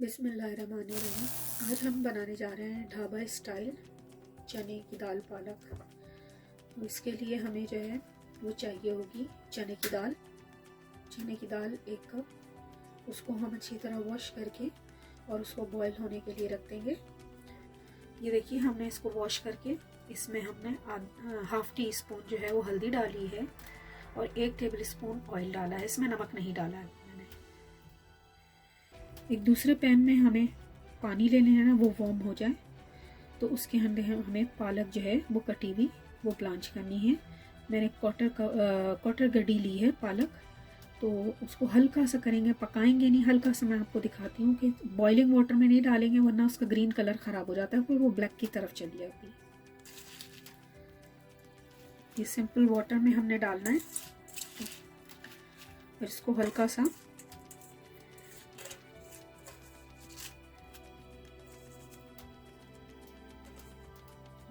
बिस्मिल्लाहिर्रहमानिर्रहीम। आज हम बनाने जा रहे हैं ढाबा स्टाइल चने की दाल पालक। तो इसके लिए हमें जो है वो चाहिए होगी चने की दाल। चने की दाल 1 कप। उसको हम अच्छी तरह वॉश करके और उसको बॉईल होने के लिए रख देंगे। ये देखिए, हमने इसको वॉश करके इसमें हमने ½ टी स्पून जो है वो हल्दी डाली है और 1 टेबल स्पून ऑयल डाला है। इसमें नमक नहीं डाला है मैंने। एक दूसरे पैन में हमें पानी ले लेना है, वो वार्म हो जाए तो उसके अंदर हमें पालक जो है वो कटी हुई वो ब्लांच करनी है। मैंने क्वार्टर गड्डी ली है पालक, तो उसको हल्का सा करेंगे, पकाएंगे नहीं, हल्का सा। मैं आपको दिखाती हूँ कि बॉइलिंग वाटर में नहीं डालेंगे वरना उसका ग्रीन कलर ख़राब हो जाता है, फिर वो ब्लैक की तरफ चली जाती है। ये सिंपल वाटर में हमने डालना है। फिर इसको हल्का सा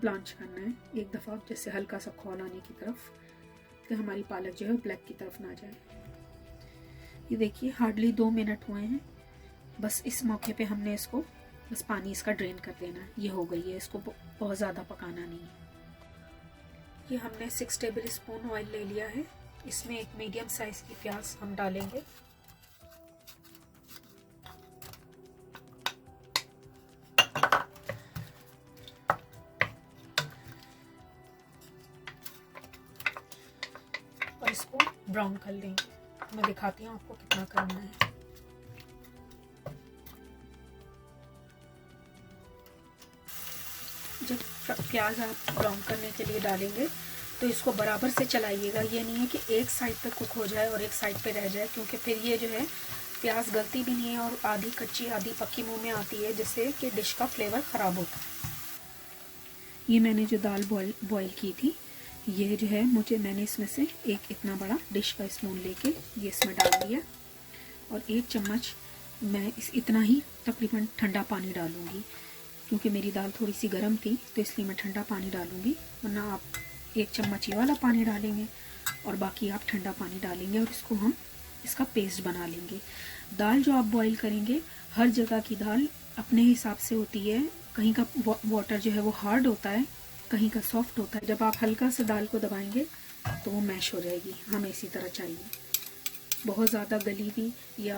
ब्लांच करना है एक दफ़ा, जैसे हल्का सा खौल आने की तरफ, कि हमारी पालक जो है ब्लैक की तरफ ना जाए। ये देखिए, हार्डली 2 मिनट हुए हैं। बस इस मौके पे हमने इसको बस पानी इसका ड्रेन कर देना है। ये हो गई है, इसको बहुत ज़्यादा पकाना नहीं है। ये हमने 6 टेबल स्पून ऑयल ले लिया है। इसमें एक मीडियम साइज़ की प्याज हम डालेंगे। और इसको ब्राउन कर लेंगे। मैं दिखाती हूँ आपको कितना करना है। जब प्याज आप ब्राउन करने के लिए डालेंगे तो इसको बराबर से चलाइएगा। ये नहीं है कि एक साइड पे कुक हो जाए और एक साइड पे रह जाए, क्योंकि फिर ये जो है प्याज गलती भी नहीं है और आधी कच्ची आधी पक्की मुंह में आती है, जिससे कि डिश का फ्लेवर ख़राब होता है। ये मैंने जो दाल बॉईल की थी, ये जो है मैंने इसमें से एक इतना बड़ा डिश का स्पून लेके ये इसमें डाल दिया और 1 चम्मच मैं इतना ही तकरीबन ठंडा पानी डालूँगी, क्योंकि मेरी दाल थोड़ी सी गर्म थी तो इसलिए मैं ठंडा पानी डालूँगी। वरना आप 1 चम्मच ये वाला पानी डालेंगे और बाकी आप ठंडा पानी डालेंगे और इसको हम इसका पेस्ट बना लेंगे। दाल जो आप बॉईल करेंगे, हर जगह की दाल अपने हिसाब से होती है। कहीं का वाटर जो है वो हार्ड होता है, कहीं का सॉफ्ट होता है। जब आप हल्का से दाल को दबाएंगे तो वो मैश हो जाएगी। हमें इसी तरह चाहिए, बहुत ज़्यादा गली हुई या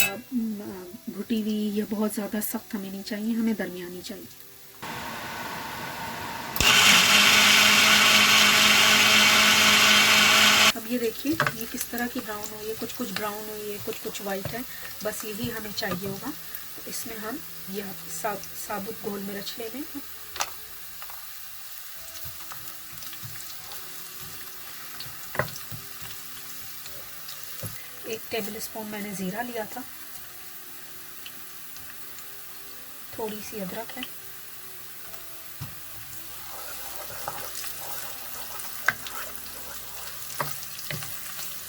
घुटी हुई या बहुत ज़्यादा सख्त हमें नहीं चाहिए, हमें दरमियानी चाहिए। अब ये देखिए, ये किस तरह की ब्राउन हुई है, कुछ ब्राउन हुई है, कुछ वाइट है। बस यही हमें चाहिए होगा। तो इसमें हम ये साबुत गोल मिर्च ले लें। 1 टेबल स्पून मैंने ज़ीरा लिया था। थोड़ी सी अदरक है।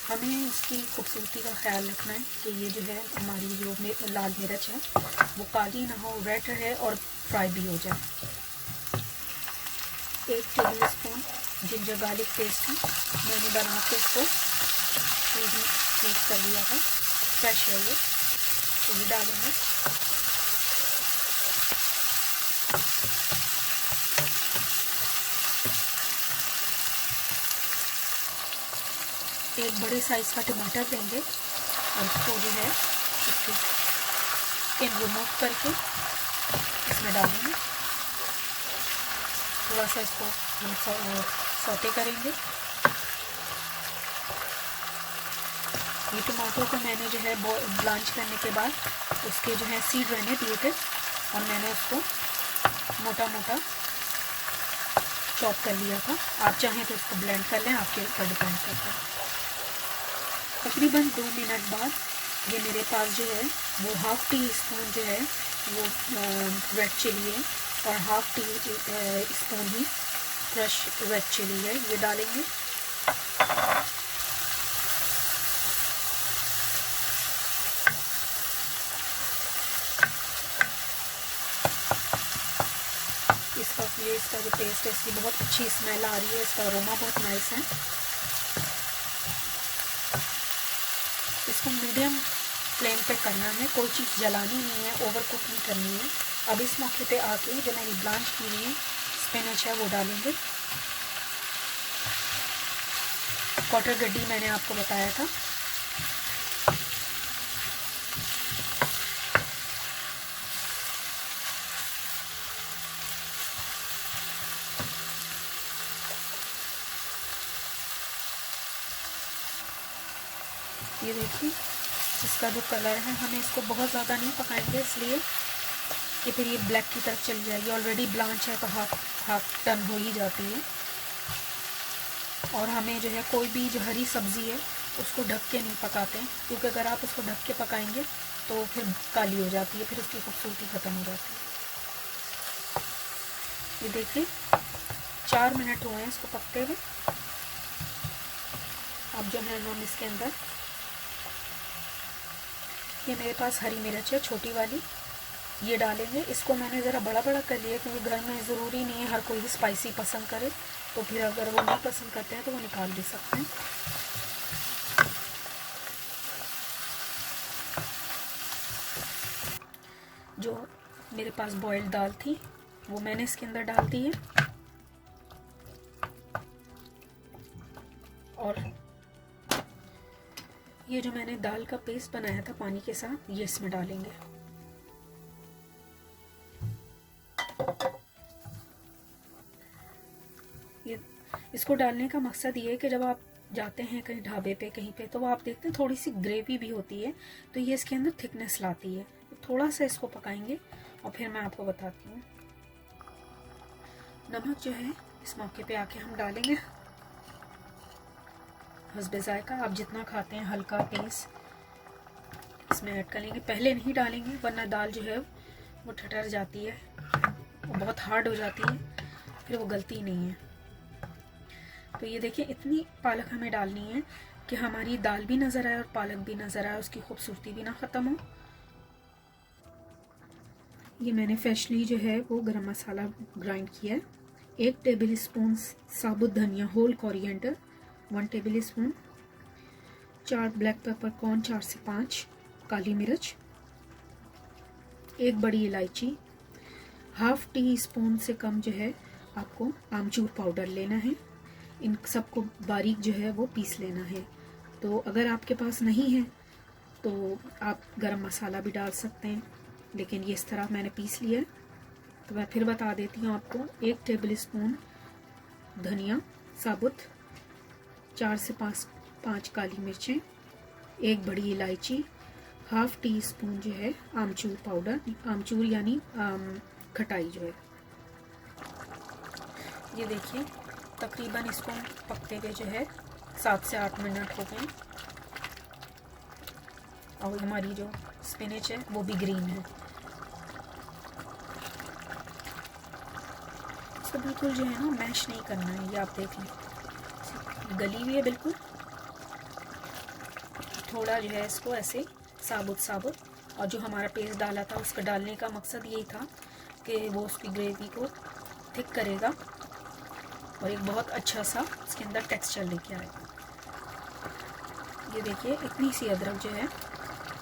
हमें इसकी खूबसूरती का ख्याल रखना है कि ये जो है हमारी जो लाल मिर्च है वो काली ना हो, रेड है और फ्राई भी हो जाए। 1 table spoon ginger garlic paste है, मैंने बना के इसको कर दिया था, फ्रेश है ये। तो ये डालेंगे। एक बड़े साइज़ का टमाटर लेंगे और इसको जो है इसके स्किन रिमूव करके इसमें डालेंगे। थोड़ा सा इसको हम सौते करेंगे। ये टमाटो को मैंने जो है ब्लांच करने के बाद उसके जो है सीड रहने दिए थे और मैंने उसको मोटा मोटा चॉप कर लिया था। आप चाहें तो इसको ब्लेंड कर लें, आपके ऊपर डिपेंड करता है। तकरीबन 2 मिनट बाद ये मेरे पास जो है वो ½ टी स्पून जो है वो रेड चिली है और ½ टी स्पून ही फ्रेश रेड चिली है, ये डालेंगे। इसका जो टेस्ट है, इसकी बहुत अच्छी स्मेल आ रही है, इसका अरोमा बहुत नाइस है। इसको मीडियम फ्लेम फ्लेम पे करना है, कोई चीज़ जलानी नहीं है, ओवर कुक नहीं करनी है। अब इस मौके पे आके जो मैंने ब्लांच की हुई स्पिनच है वो डालेंगे। क्वार्टर गड्डी मैंने आपको बताया था। ये देखिए इसका जो कलर है, हमें इसको बहुत ज़्यादा नहीं पकाएंगे इसलिए कि फिर ये ब्लैक की तरफ चली जाएगी। ऑलरेडी ब्लांच है तो हाफ टर्न हो ही जाती है। और हमें जो है कोई भी जो हरी सब्ज़ी है उसको ढक के नहीं पकाते हैं, क्योंकि अगर आप उसको ढक के पकाएंगे तो फिर काली हो जाती है, फिर उसकी खूबसूरती ख़त्म हो जाती है। ये देखिए 4 मिनट हुए हैं इसको पकते हुए। अब जो है हम इसके अंदर, ये मेरे पास हरी मिर्च है छोटी वाली, ये डालेंगे। इसको मैंने ज़रा बड़ा बड़ा कर लिया क्योंकि घर में ज़रूरी नहीं है हर कोई स्पाइसी पसंद करे, तो फिर अगर वो नहीं पसंद करते हैं तो वो निकाल भी सकते हैं। जो मेरे पास बॉइल्ड दाल थी वो मैंने इसके अंदर डाल दी है। और ये जो मैंने दाल का पेस्ट बनाया था पानी के साथ, ये इसमें डालेंगे। ये इसको डालने का मकसद ये है कि जब आप जाते हैं कहीं ढाबे पे कहीं पे, तो वो आप देखते हैं थोड़ी सी ग्रेवी भी होती है, तो ये इसके अंदर थिकनेस लाती है। तो थोड़ा सा इसको पकाएंगे और फिर मैं आपको बताती हूँ। नमक जो है इस मौके पे आके हम डालेंगे हस्बे जायका। आप जितना खाते हैं हल्का तेज इसमें ऐड कर लेंगे। पहले नहीं डालेंगे वरना दाल जो है वो ठटर जाती है, वो बहुत हार्ड हो जाती है, फिर वो गलती नहीं है। तो ये देखिए इतनी पालक हमें डालनी है कि हमारी दाल भी नज़र आए और पालक भी नज़र आए, उसकी खूबसूरती भी ना ख़त्म हो। ये मैंने फ्रेशली जो है वो गरम मसाला ग्राइंड किया है। 1 टेबल स्पून साबुत धनिया whole coriander, 1 tablespoon, 4 black peppercorn, 4 से 5 काली मिर्च, 1 बड़ी इलायची, हाफ टी स्पून से कम जो है आपको आमचूर पाउडर लेना है। इन सबको बारीक जो है वो पीस लेना है। तो अगर आपके पास नहीं है तो आप गरम मसाला भी डाल सकते हैं, लेकिन ये इस तरह मैंने पीस लिया है। तो मैं फिर बता देती हूँ आपको। 1 टेबल स्पून धनिया साबुत, 4 से 5 काली मिर्चें, 1 बड़ी इलायची, हाफ टी स्पून जो है आमचूर पाउडर, आमचूर यानी खटाई जो है। ये देखिए तकरीबन इसको पकते हुए जो है 7 से 8 मिनट हो गए और हमारी जो स्पिनच है वो भी ग्रीन है। इसको बिल्कुल जो है ना मैश नहीं करना है, ये आप देख लें गली हुई है बिल्कुल। थोड़ा जो है इसको ऐसे साबुत और जो हमारा पेस्ट डाला था उसका डालने का मकसद यही था कि वो उसकी ग्रेवी को थिक करेगा और एक बहुत अच्छा सा इसके अंदर टेक्सचर लेके आएगा। ये देखिए इतनी सी अदरक जो है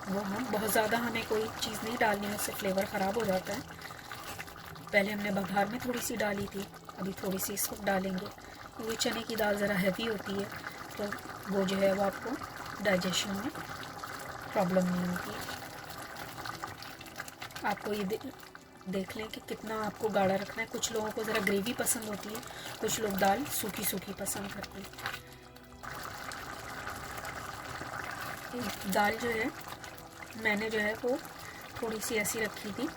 वो हम बहुत ज़्यादा हमें कोई चीज़ नहीं डालनी है, उससे फ्लेवर ख़राब हो जाता है। पहले हमने बघार में थोड़ी सी डाली थी, अभी थोड़ी सी इस वक्त डालेंगे क्योंकि चने की दाल ज़रा हैवी होती है, तो वो जो है वो आपको डाइजेशन में प्रॉब्लम नहीं होती है। आपको ये देख लें कि कितना आपको गाढ़ा रखना है। कुछ लोगों को ज़रा ग्रेवी पसंद होती है, कुछ लोग दाल सूखी सूखी पसंद करते हैं। दाल जो है मैंने जो है वो थोड़ी सी ऐसी रखी थी।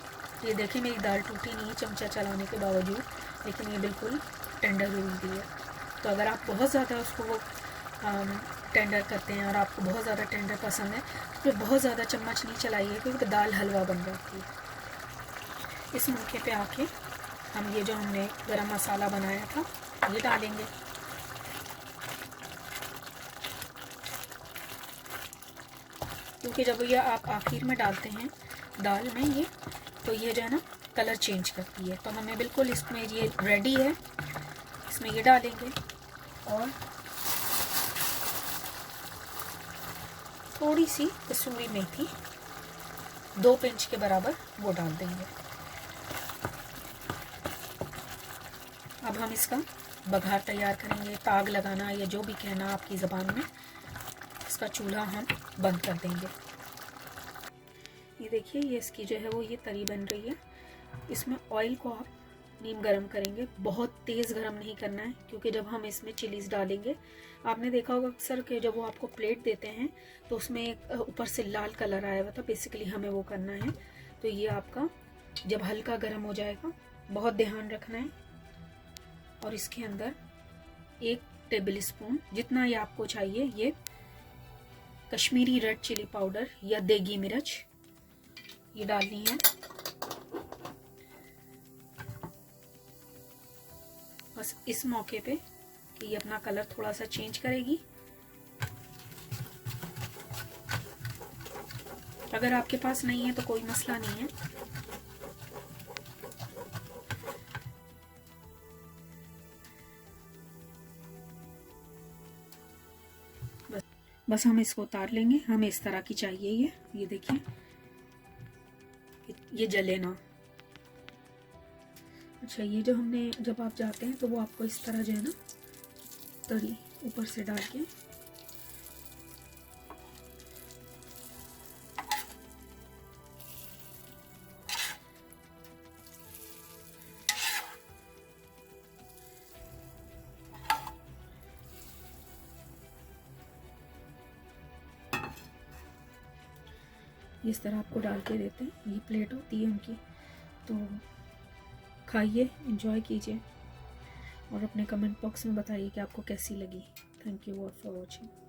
ये देखिए मेरी दाल टूटी नहीं है चमचा चलाने के बावजूद, लेकिन ये बिल्कुल टेंडर हुई है। तो अगर आप बहुत ज़्यादा उसको वो टेंडर करते हैं और आपको बहुत ज़्यादा टेंडर पसंद है तो फिर बहुत ज़्यादा चम्मच नहीं चलाइए, क्योंकि दाल हलवा बन जाती है। इस मौके पे आके हम ये जो हमने गरम मसाला बनाया था ये डालेंगे। क्योंकि जब ये आप आखिर में डालते हैं दाल में ये, तो ये जो है ना कलर चेंज करती है। तो हमें बिल्कुल इसमें ये रेडी है, इसमें ये डालेंगे और थोड़ी सी कसूरी मेथी 2 पिंच के बराबर वो डाल देंगे। अब हम इसका बघार तैयार करेंगे, ताग लगाना या जो भी कहना आपकी ज़बान में। इसका चूल्हा हम बंद कर देंगे। ये देखिए, ये इसकी जो है वो ये तरी बन रही है। इसमें ऑयल को आप नीम गरम करेंगे, बहुत तेज़ गरम नहीं करना है, क्योंकि जब हम इसमें चिलीज़ डालेंगे, आपने देखा होगा अक्सर कि जब वो आपको प्लेट देते हैं तो उसमें एक ऊपर से लाल कलर आया हुआ था, बेसिकली हमें वो करना है। तो ये आपका जब हल्का गरम हो जाएगा, बहुत ध्यान रखना है। और इसके अंदर 1 टेबल स्पून जितना ये आपको चाहिए, ये कश्मीरी रेड चिली पाउडर या देगी मिर्च ये डालनी है। बस इस मौके पे कि ये अपना कलर थोड़ा सा चेंज करेगी। अगर आपके पास नहीं है तो कोई मसला नहीं है। बस हम इसको उतार लेंगे। हमें इस तरह की चाहिए ये देखिए, ये जले ना। अच्छा, ये जो हमने जब आप जाते हैं तो वो आपको इस तरह जो है ना तरी ऊपर से डाल के इस तरह आपको डाल के देते हैं। ये प्लेट होती है उनकी। तो खाइए, एंजॉय कीजिए और अपने कमेंट बॉक्स में बताइए कि आपको कैसी लगी। Thank you for watching.